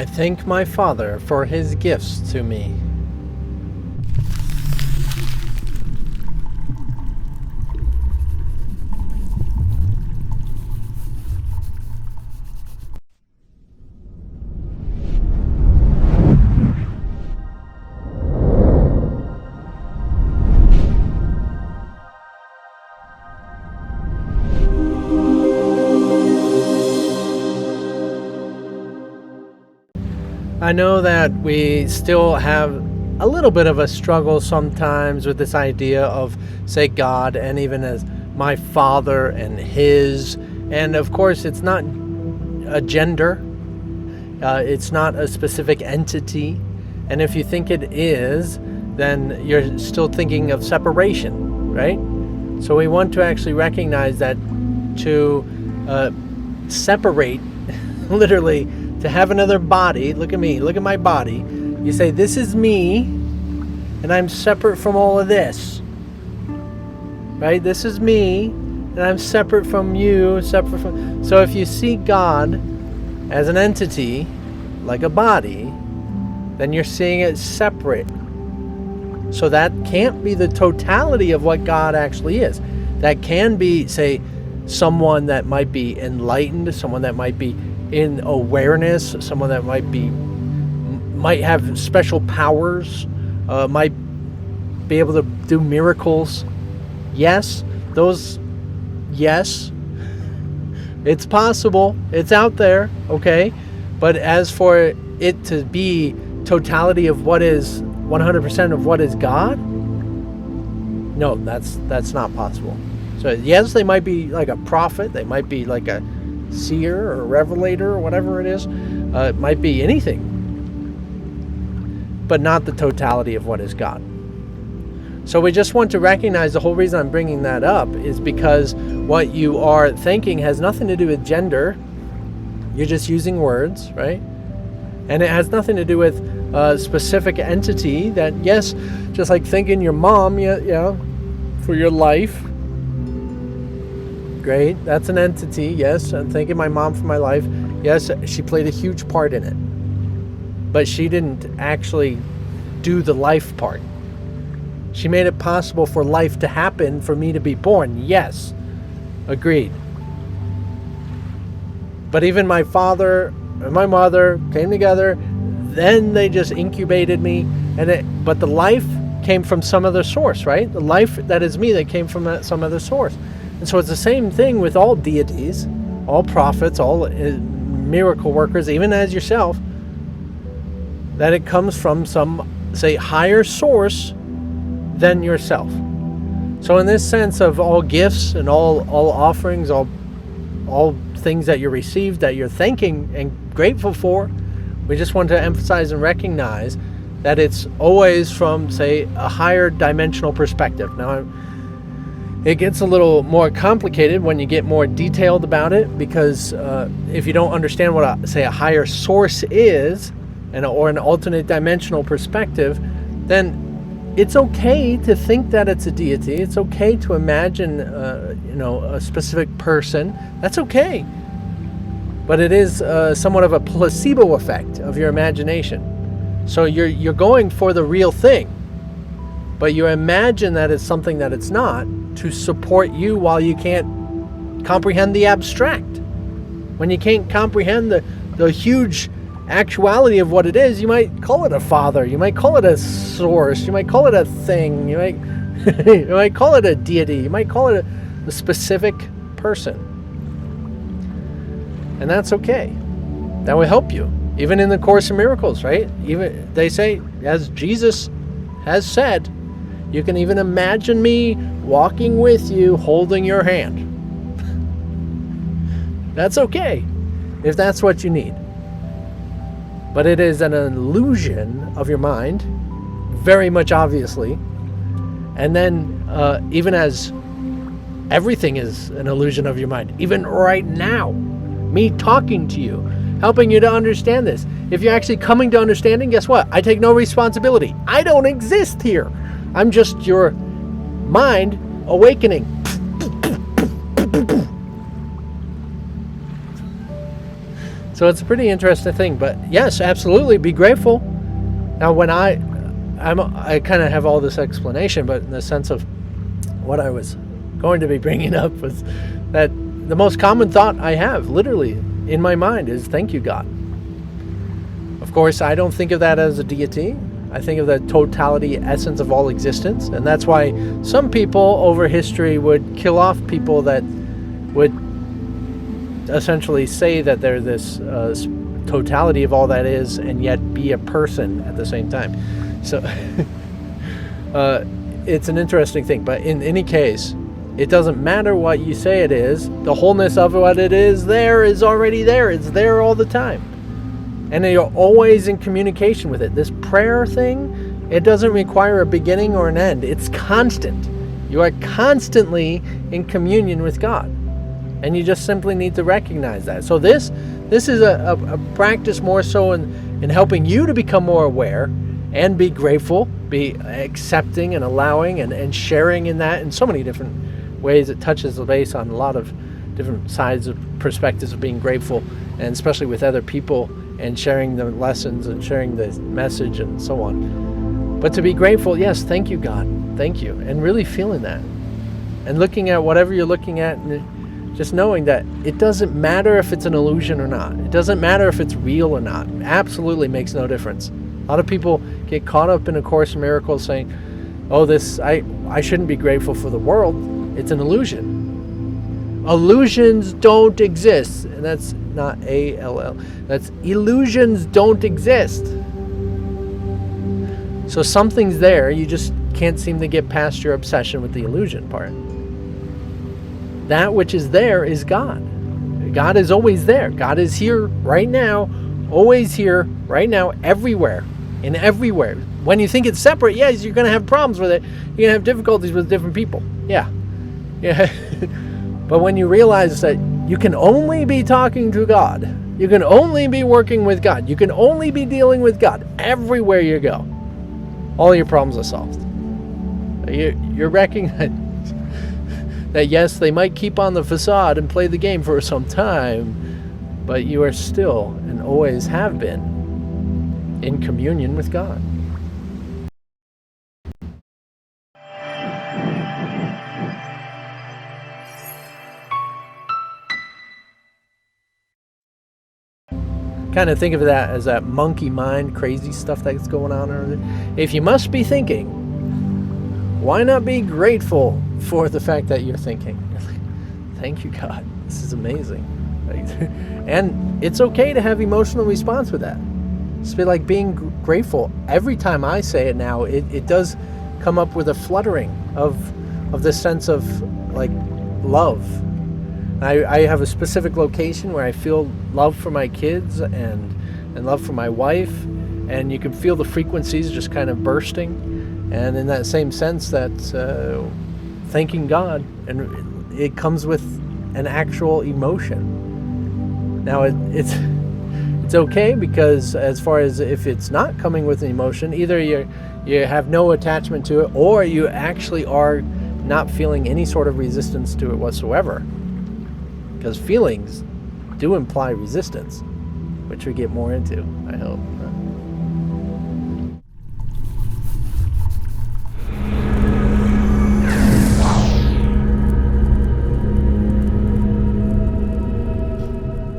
I thank my Father for his gifts to me. I know that we still have a little bit of a struggle sometimes with this idea of, say, God, and even as my Father and his. And of course, it's not a gender. It's not a specific entity. And if you think it is, then you're still thinking of separation, right? So we want to actually recognize that to separate, literally, to have another body, look at me, look at my body. You say, this is me, and I'm separate from all of this. Right? This is me, and I'm separate from you, separate from... So if you see God as an entity, like a body, then you're seeing it separate. So that can't be the totality of what God actually is. That can be, say, someone that might be enlightened, someone that might be in awareness, someone that might have special powers, might be able to do miracles. Yes, yes, it's possible, it's out there, okay? But as for it to be totality of what is 100% of what is God, no, that's not possible. So yes, they might be like a prophet, they might be like a seer or revelator or whatever it is. It might be anything, but not the totality of what is God. So we just want to recognize the whole reason I'm bringing that up is because what you are thinking has nothing to do with gender. You're just using words, right? And it has nothing to do with a specific entity that, yes, just like thinking your mom, yeah, for your life. Great, that's an entity, yes. I'm thanking my mom for my life. Yes, she played a huge part in it. But she didn't actually do the life part. She made it possible for life to happen, for me to be born. Yes, agreed. But even my father and my mother came together, then they just incubated me, but the life came from some other source, right? The life that is me that came from some other source. And so it's the same thing with all deities, all prophets, all miracle workers, even as yourself, that it comes from some, say, higher source than yourself. So in this sense of all gifts and all offerings, all things that you received, that you're thanking and grateful for, we just want to emphasize and recognize that it's always from, say, a higher dimensional perspective. Now, it gets a little more complicated when you get more detailed about it, because if you don't understand what, a higher source is, or an alternate dimensional perspective, then it's okay to think that it's a deity. It's okay to imagine, a specific person. That's okay. But it is somewhat of a placebo effect of your imagination. So you're going for the real thing, but you imagine that it's something that it's not, to support you while you can't comprehend the abstract. When you can't comprehend the huge actuality of what it is, you might call it a father, you might call it a source, you might call it a thing, you might you might call it a deity, you might call it a specific person. And that's okay. That will help you. Even in the Course in Miracles, right? Even they say, as Jesus has said, you can even imagine me walking with you, holding your hand. That's okay, if that's what you need. But it is an illusion of your mind, very much obviously. And then, even as everything is an illusion of your mind, even right now, me talking to you, helping you to understand this. If you're actually coming to understanding, guess what? I take no responsibility. I don't exist here. I'm just your mind awakening. So it's a pretty interesting thing. But yes, absolutely, be grateful. Now, when I kind of have all this explanation, but in the sense of what I was going to be bringing up was that the most common thought I have, literally, in my mind is, thank you, God. Of course, I don't think of that as a deity. I think of the totality, essence of all existence. And that's why some people over history would kill off people that would essentially say that they're this totality of all that is, and yet be a person at the same time. So it's an interesting thing. But in any case, it doesn't matter what you say it is. The wholeness of what it is already there. It's there all the time. And you're always in communication with it. This prayer thing, it doesn't require a beginning or an end. It's constant. You are constantly in communion with God. And you just simply need to recognize that. So this is a practice more so in helping you to become more aware and be grateful, be accepting and allowing and sharing in that in so many different ways. It touches the base on a lot of different sides of perspectives of being grateful, and especially with other people, and sharing the lessons and sharing the message and so on. But to be grateful, yes, thank you, God, thank you, and really feeling that. And looking at whatever you're looking at, and just knowing that it doesn't matter if it's an illusion or not. It doesn't matter if it's real or not. It absolutely makes no difference. A lot of people get caught up in A Course in Miracles saying, oh, I shouldn't be grateful for the world. It's an illusion. Illusions don't exist. And that's not A-L-L. That's illusions don't exist. So something's there. You just can't seem to get past your obsession with the illusion part. That which is there is God. God is always there. God is here right now, always here right now, everywhere, in everywhere. When you think it's separate, yes, you're going to have problems with it. You're going to have difficulties with different people. Yeah. But when you realize that you can only be talking to God, you can only be working with God, you can only be dealing with God everywhere you go, all your problems are solved. You're recognizing that yes, they might keep on the facade and play the game for some time, but you are still and always have been in communion with God. Kind of think of that as that monkey mind, crazy stuff that's going on. If you must be thinking, why not be grateful for the fact that you're thinking? Thank you, God. This is amazing. And it's okay to have emotional response with that. It's like being grateful. Every time I say it now, it does come up with a fluttering of this sense of like love. I have a specific location where I feel love for my kids and love for my wife, and you can feel the frequencies just kind of bursting. And in that same sense, that thanking God, and it comes with an actual emotion. Now it's okay, because as far as if it's not coming with an emotion, either you have no attachment to it, or you actually are not feeling any sort of resistance to it whatsoever. Because feelings do imply resistance, which we get more into, I hope.